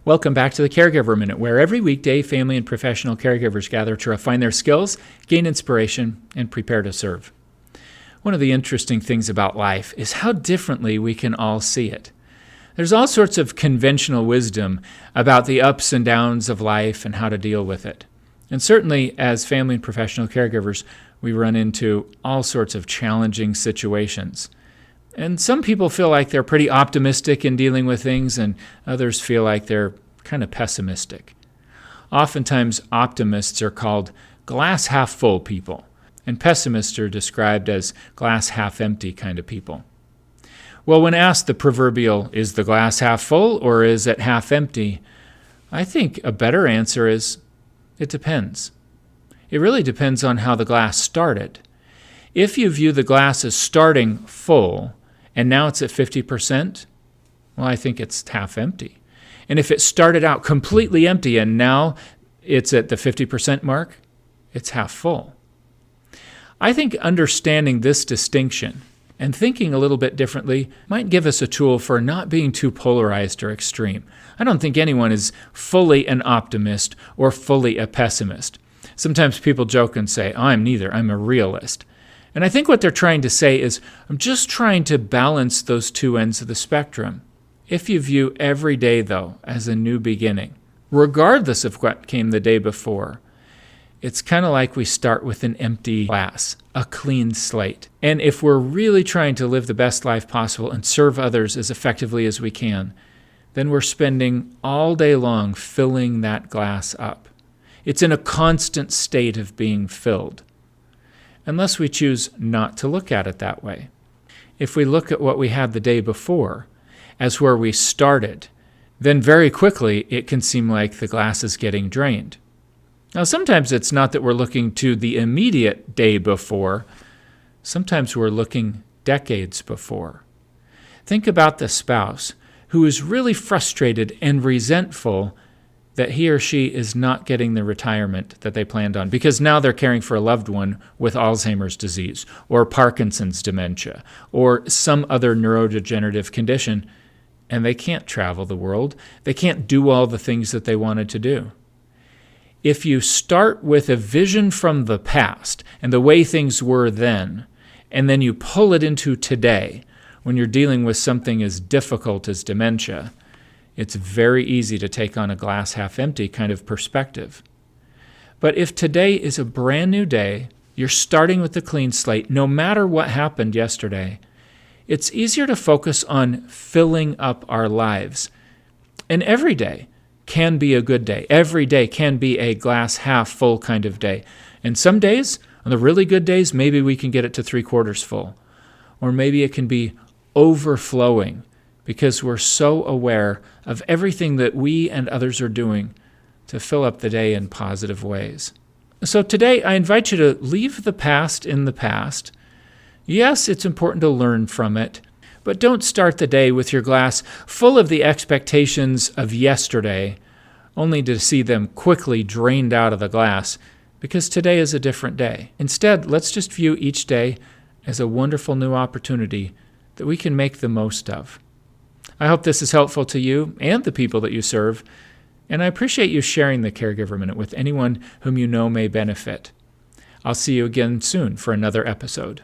Welcome back to the Caregiver Minute, where every weekday family and professional caregivers gather to refine their skills, gain inspiration, and prepare to serve. One of the interesting things about life is how differently we can all see it. There's all sorts of conventional wisdom about the ups and downs of life and how to deal with it. And certainly, as family and professional caregivers, we run into all sorts of challenging situations. And some people feel like they're pretty optimistic in dealing with things, and others feel like they're kind of pessimistic. Oftentimes, optimists are called glass half full people, and pessimists are described as glass half empty kind of people. Well, when asked the proverbial, is the glass half full or is it half empty? I think a better answer is, it depends. It really depends on how the glass started. If you view the glass as starting full, and now it's at 50%, well, I think it's half empty. And if it started out completely empty and now it's at the 50% mark, it's half full. I think understanding this distinction and thinking a little bit differently might give us a tool for not being too polarized or extreme. I don't think anyone is fully an optimist or fully a pessimist. Sometimes people joke and say, I'm neither, I'm a realist. And I think what they're trying to say is, I'm just trying to balance those two ends of the spectrum. If you view every day, though, as a new beginning, regardless of what came the day before, it's kind of like we start with an empty glass, a clean slate. And if we're really trying to live the best life possible and serve others as effectively as we can, then we're spending all day long filling that glass up. It's in a constant state of being filled, unless we choose not to look at it that way. If we look at what we had the day before as where we started, then very quickly it can seem like the glass is getting drained. Now, sometimes it's not that we're looking to the immediate day before. Sometimes we're looking decades before. Think about the spouse who is really frustrated and resentful that he or she is not getting the retirement that they planned on because now they're caring for a loved one with Alzheimer's disease or Parkinson's dementia or some other neurodegenerative condition, and they can't travel the world. They can't do all the things that they wanted to do. If you start with a vision from the past and the way things were then, and then you pull it into today when you're dealing with something as difficult as dementia, it's very easy to take on a glass half empty kind of perspective. But if today is a brand new day, you're starting with a clean slate, no matter what happened yesterday, it's easier to focus on filling up our lives. And every day can be a good day. Every day can be a glass half full kind of day. And some days, on the really good days, maybe we can get it to 3/4 full. Or maybe it can be overflowing, because we're so aware of everything that we and others are doing to fill up the day in positive ways. So today, I invite you to leave the past in the past. Yes, it's important to learn from it, but don't start the day with your glass full of the expectations of yesterday, only to see them quickly drained out of the glass, because today is a different day. Instead, let's just view each day as a wonderful new opportunity that we can make the most of. I hope this is helpful to you and the people that you serve, and I appreciate you sharing the Caregiver Minute with anyone whom you know may benefit. I'll see you again soon for another episode.